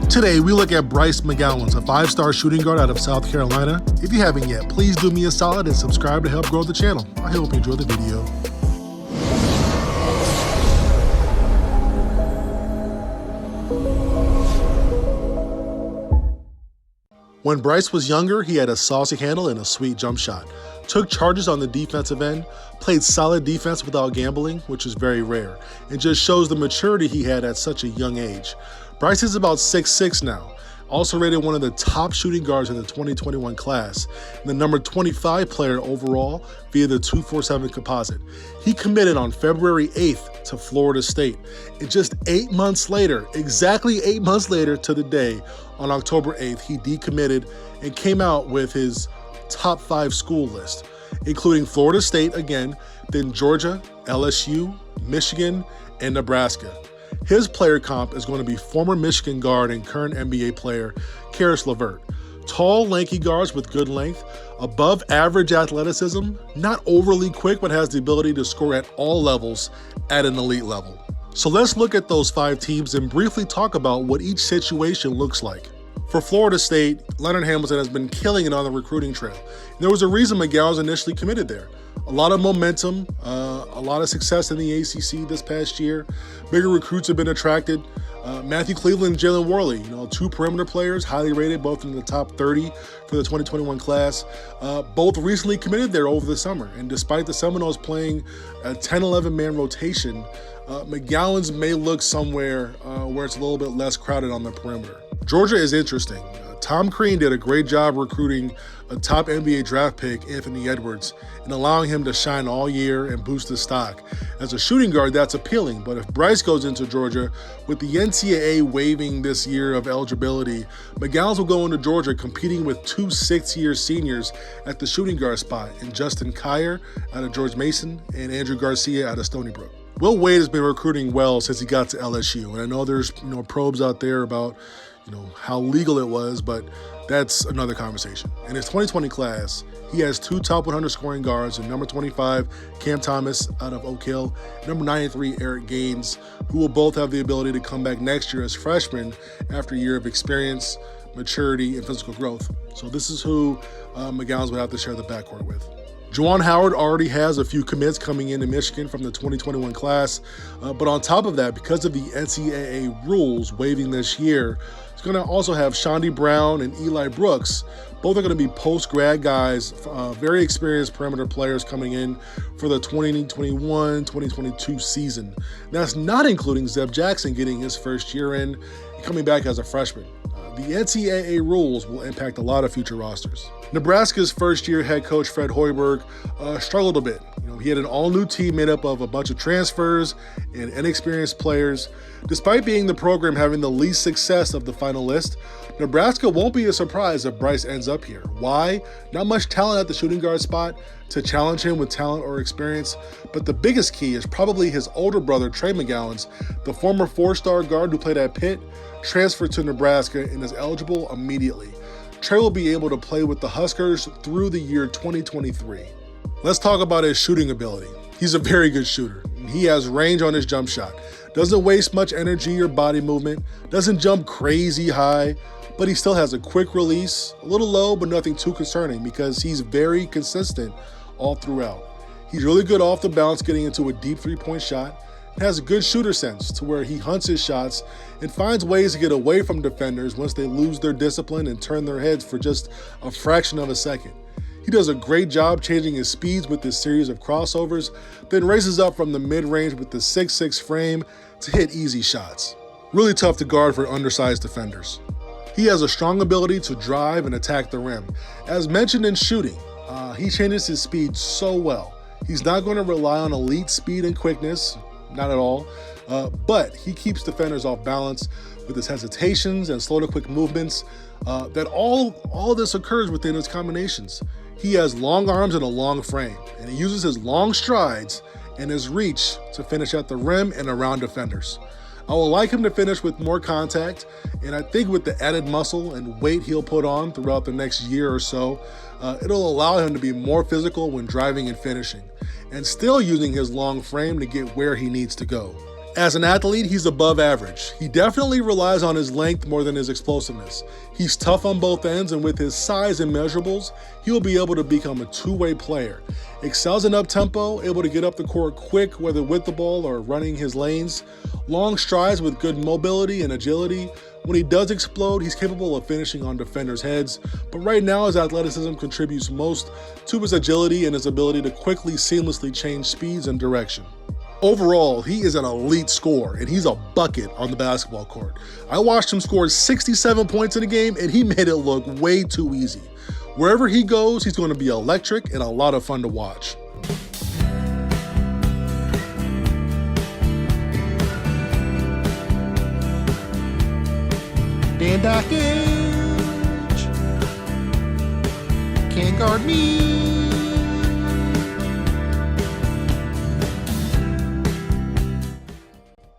Today, we look at Bryce McGowens, a 5-star shooting guard out of South Carolina. If you haven't yet, please do me a solid and subscribe to help grow the channel. I hope you enjoy the video. When Bryce was younger, he had a saucy handle and a sweet jump shot. Took charges on the defensive end, played solid defense without gambling, which is very rare, and just shows the maturity he had at such a young age. Bryce is about 6'6" now, also rated one of the top shooting guards in the 2021 class, and the number 25 player overall via the 247 composite. He committed on February 8th to Florida State, and just 8 months later, exactly 8 months later to the day, on October 8th, he decommitted and came out with his top 5 school list, including Florida State again, then Georgia, LSU, Michigan, and Nebraska. His player comp is going to be former Michigan guard and current NBA player Caris LeVert. Tall, lanky guards with good length, above average athleticism, not overly quick, but has the ability to score at all levels at an elite level. So let's look at those 5 teams and briefly talk about what each situation looks like. For Florida State, Leonard Hamilton has been killing it on the recruiting trail. And there was a reason McGowens initially committed there. A lot of momentum, a lot of success in the ACC this past year. Bigger recruits have been attracted. Matthew Cleveland and Jalen Worley, 2 perimeter players, highly rated, both in the top 30 for the 2021 class. Both recently committed there over the summer. And despite the Seminoles playing a 10-11 man rotation, McGowens may look somewhere where it's a little bit less crowded on the perimeter. Georgia is interesting. Tom Crean did a great job recruiting a top NBA draft pick, Anthony Edwards, and allowing him to shine all year and boost his stock. As a shooting guard, that's appealing, but if Bryce goes into Georgia, with the NCAA waiving this year of eligibility, McGowens will go into Georgia competing with 2 6-year seniors at the shooting guard spot in Justin Kier out of George Mason and Andrew Garcia out of Stony Brook. Will Wade has been recruiting well since he got to LSU, and I know there's probes out there about how legal it was, but that's another conversation. In his 2020 class, he has 2 top 100 scoring guards, and number 25, Cam Thomas out of Oak Hill, and number 93, Eric Gaines, who will both have the ability to come back next year as freshmen after a year of experience, maturity, and physical growth. So this is who McGowens would have to share the backcourt with. Juwan Howard already has a few commits coming into Michigan from the 2021 class, but on top of that, because of the NCAA rules waiving this year, it's going to also have Shondi Brown and Eli Brooks. Both are going to be post-grad guys, very experienced perimeter players coming in for the 2021-2022 season. That's not including Zeb Jackson getting his first year in and coming back as a freshman. The NCAA rules will impact a lot of future rosters. Nebraska's first-year head coach Fred Hoiberg struggled a bit. He had an all-new team made up of a bunch of transfers and inexperienced players. Despite being the program having the least success of the final list, Nebraska won't be a surprise if Bryce ends up here. Why? Not much talent at the shooting guard spot to challenge him with talent or experience, but the biggest key is probably his older brother, Trey McGowens, the former 4-star guard who played at Pitt, transferred to Nebraska and is eligible immediately. Trey will be able to play with the Huskers through the year 2023. Let's talk about his shooting ability. He's a very good shooter. He has range on his jump shot. Doesn't waste much energy or body movement. Doesn't jump crazy high, but he still has a quick release, a little low, but nothing too concerning because he's very consistent all throughout. He's really good off the bounce, getting into a deep 3-point shot, and has a good shooter sense to where he hunts his shots and finds ways to get away from defenders once they lose their discipline and turn their heads for just a fraction of a second. He does a great job changing his speeds with this series of crossovers, then races up from the mid-range with the 6'6" frame to hit easy shots. Really tough to guard for undersized defenders. He has a strong ability to drive and attack the rim. As mentioned in shooting, he changes his speed so well. He's not going to rely on elite speed and quickness, not at all, but he keeps defenders off balance with his hesitations and slow to quick movements. That all of this occurs within his combinations. He has long arms and a long frame, and he uses his long strides and his reach to finish at the rim and around defenders. I would like him to finish with more contact, and I think with the added muscle and weight he'll put on throughout the next year or so, it'll allow him to be more physical when driving and finishing, and still using his long frame to get where he needs to go. As an athlete, he's above average. He definitely relies on his length more than his explosiveness. He's tough on both ends, and with his size and measurables, he will be able to become a two-way player. Excels in up-tempo, able to get up the court quick, whether with the ball or running his lanes. Long strides with good mobility and agility. When he does explode, he's capable of finishing on defenders' heads, but right now his athleticism contributes most to his agility and his ability to quickly, seamlessly change speeds and direction. Overall, he is an elite scorer, and he's a bucket on the basketball court. I watched him score 67 points in a game, and he made it look way too easy. Wherever he goes, he's going to be electric and a lot of fun to watch. Dan Dockage can't guard me.